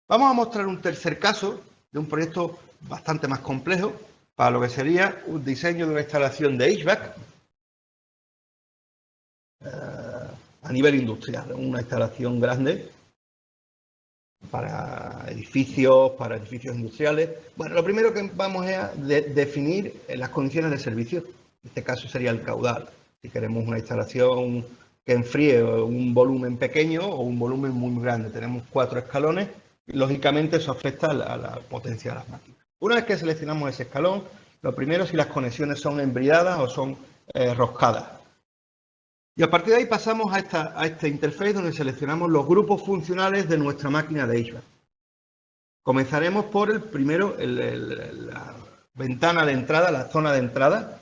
Vamos a mostrar un tercer caso de un proyecto bastante más complejo para lo que sería un diseño de una instalación de HVAC a nivel industrial, una instalación grande para edificios industriales. Bueno, lo primero que vamos a definir las condiciones de servicio. En este caso sería el caudal. Si queremos una instalación que enfríe un volumen pequeño o un volumen muy grande. Tenemos 4 escalones y lógicamente eso afecta a la potencia de las máquinas. Una vez que seleccionamos ese escalón, lo primero es si las conexiones son embridadas o son roscadas. Y a partir de ahí pasamos a esta interface donde seleccionamos los grupos funcionales de nuestra máquina de HVAC. Comenzaremos por el primero, la ventana de entrada, la zona de entrada,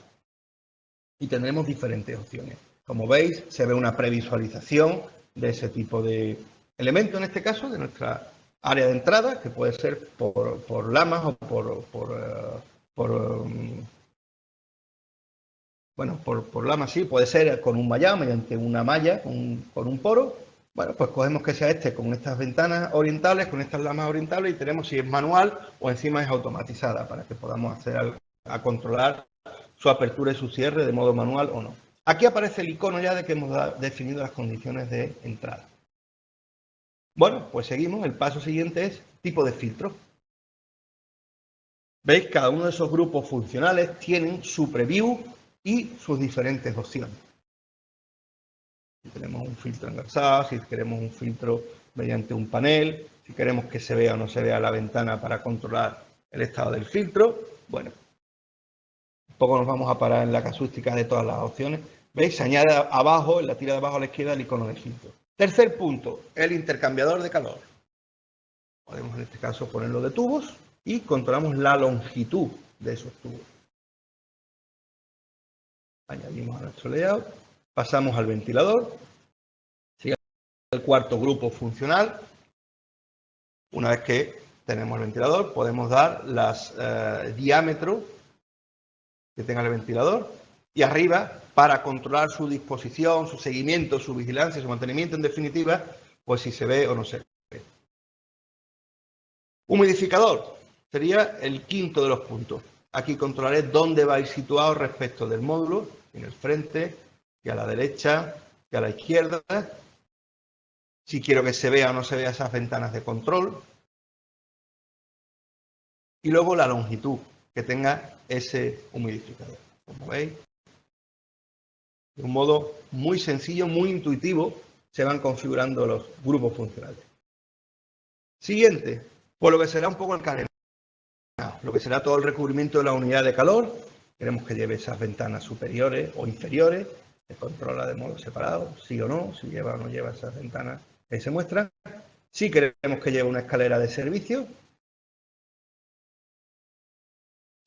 y tendremos diferentes opciones. Como veis, se ve una previsualización de ese tipo de elemento, en este caso, de nuestra área de entrada, que puede ser por lamas o por lamas, sí, puede ser con un mallado, mediante una malla, con un poro. Bueno, pues cogemos que sea este con estas ventanas orientales, con estas lamas orientales, y tenemos si es manual o encima es automatizada, para que podamos hacer a controlar su apertura y su cierre de modo manual o no. Aquí aparece el icono ya de que hemos definido las condiciones de entrada. Bueno, pues seguimos. El paso siguiente es tipo de filtro. ¿Veis? Cada uno de esos grupos funcionales tienen su preview y sus diferentes opciones. Si tenemos un filtro engrasado, si queremos un filtro mediante un panel, si queremos que se vea o no se vea la ventana para controlar el estado del filtro. Bueno, un poco nos vamos a parar en la casuística de todas las opciones. ¿Veis? Se añade abajo, en la tira de abajo a la izquierda, el icono de filtro. Tercer punto, el intercambiador de calor. Podemos en este caso ponerlo de tubos y controlamos la longitud de esos tubos. Añadimos a nuestro layout, pasamos al ventilador, sigue el cuarto grupo funcional. Una vez que tenemos el ventilador, podemos dar los diámetros que tenga el ventilador y arriba, para controlar su disposición, su seguimiento, su vigilancia, su mantenimiento, en definitiva, pues si se ve o no se ve. Humidificador sería el quinto de los puntos. Aquí controlaré dónde va a ir situado respecto del módulo, en el frente, que a la derecha, que a la izquierda. Si quiero que se vea o no se vea esas ventanas de control. Y luego la longitud que tenga ese humidificador. Como veis, de un modo muy sencillo, muy intuitivo, se van configurando los grupos funcionales. Siguiente, por lo que será un poco el carenado, lo que será todo el recubrimiento de la unidad de calor. Queremos que lleve esas ventanas superiores o inferiores, se controla de modo separado, sí o no, si lleva o no lleva esas ventanas que se muestran. Si queremos que lleve una escalera de servicio,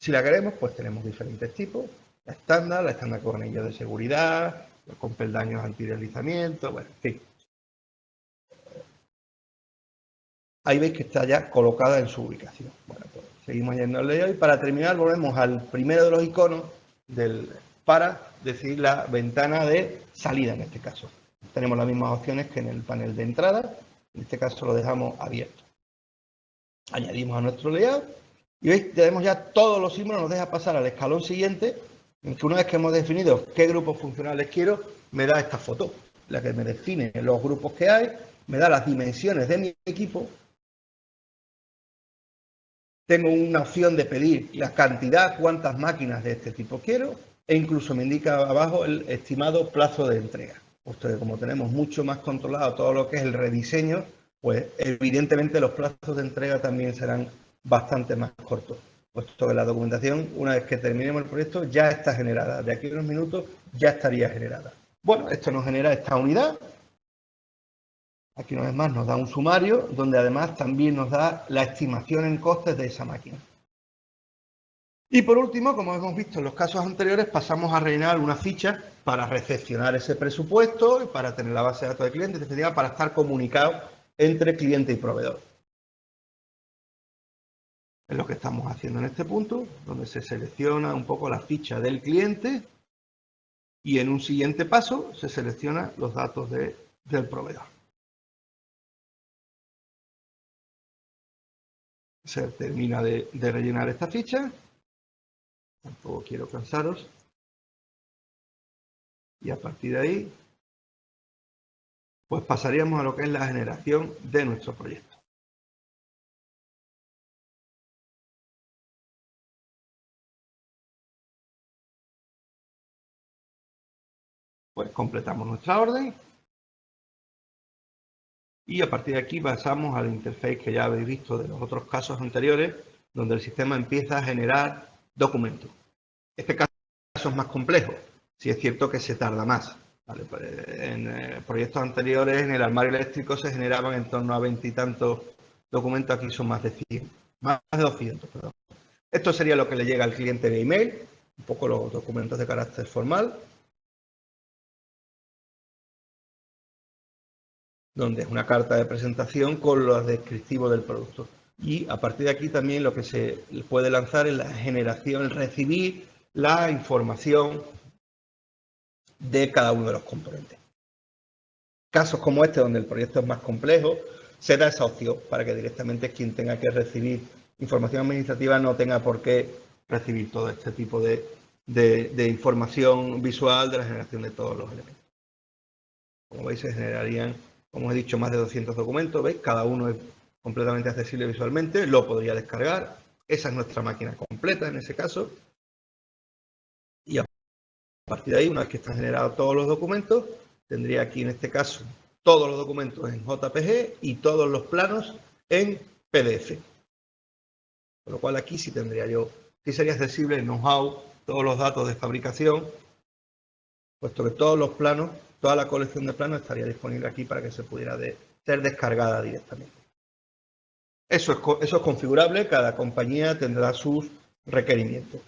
si la queremos, pues tenemos diferentes tipos. La estándar con anillos de seguridad, con peldaños antideslizamiento, bueno, en fin. Ahí veis que está ya colocada en su ubicación. Bueno, pues seguimos yendo al layout y para terminar volvemos al primero de los iconos para decidir la ventana de salida en este caso. Tenemos las mismas opciones que en el panel de entrada, en este caso lo dejamos abierto. Añadimos a nuestro layout y veis, tenemos ya todos los símbolos, nos deja pasar al escalón siguiente, en que una vez que hemos definido qué grupos funcionales quiero, me da esta foto, la que me define los grupos que hay, me da las dimensiones de mi equipo. Tengo una opción de pedir la cantidad, cuántas máquinas de este tipo quiero, e incluso me indica abajo el estimado plazo de entrega. Puesto que como tenemos mucho más controlado todo lo que es el rediseño, pues evidentemente los plazos de entrega también serán bastante más cortos. Puesto que la documentación, una vez que terminemos el proyecto, ya está generada. De aquí a unos minutos ya estaría generada. Bueno, esto nos genera esta unidad. Aquí una vez más nos da un sumario, donde además también nos da la estimación en costes de esa máquina. Y por último, como hemos visto en los casos anteriores, pasamos a rellenar una ficha para recepcionar ese presupuesto y para tener la base de datos de clientes, etcétera, para estar comunicados entre cliente y proveedor. Es lo que estamos haciendo en este punto, donde se selecciona un poco la ficha del cliente y en un siguiente paso se seleccionan los datos del proveedor. se termina de rellenar esta ficha. Tampoco quiero cansaros. Y a partir de ahí, pues pasaríamos a lo que es la generación de nuestro proyecto. Pues completamos nuestra orden. Y a partir de aquí pasamos al interface que ya habéis visto de los otros casos anteriores, donde el sistema empieza a generar documentos. Este caso es más complejo, si es cierto que se tarda más. ¿Vale? Pues en proyectos anteriores, en el armario eléctrico se generaban en torno a 20 y tantos documentos, aquí son más de 100, más de 200, perdón. Esto sería lo que le llega al cliente de email, un poco los documentos de carácter formal, donde es una carta de presentación con los descriptivos del producto. Y a partir de aquí también lo que se puede lanzar es la generación, el recibir la información de cada uno de los componentes. Casos como este, donde el proyecto es más complejo, se da esa opción para que directamente quien tenga que recibir información administrativa no tenga por qué recibir todo este tipo de información visual de la generación de todos los elementos. Como veis, se generarían, como he dicho, más de 200 documentos. ¿Veis? Cada uno es completamente accesible visualmente, lo podría descargar. Esa es nuestra máquina completa en ese caso. Y a partir de ahí, una vez que están generados todos los documentos, tendría aquí en este caso todos los documentos en JPG y todos los planos en PDF. Con lo cual aquí sí tendría yo, sí sería accesible el know-how, todos los datos de fabricación, puesto que todos los planos, toda la colección de planos estaría disponible aquí para que se pudiera ser descargada directamente. Eso es configurable, cada compañía tendrá sus requerimientos.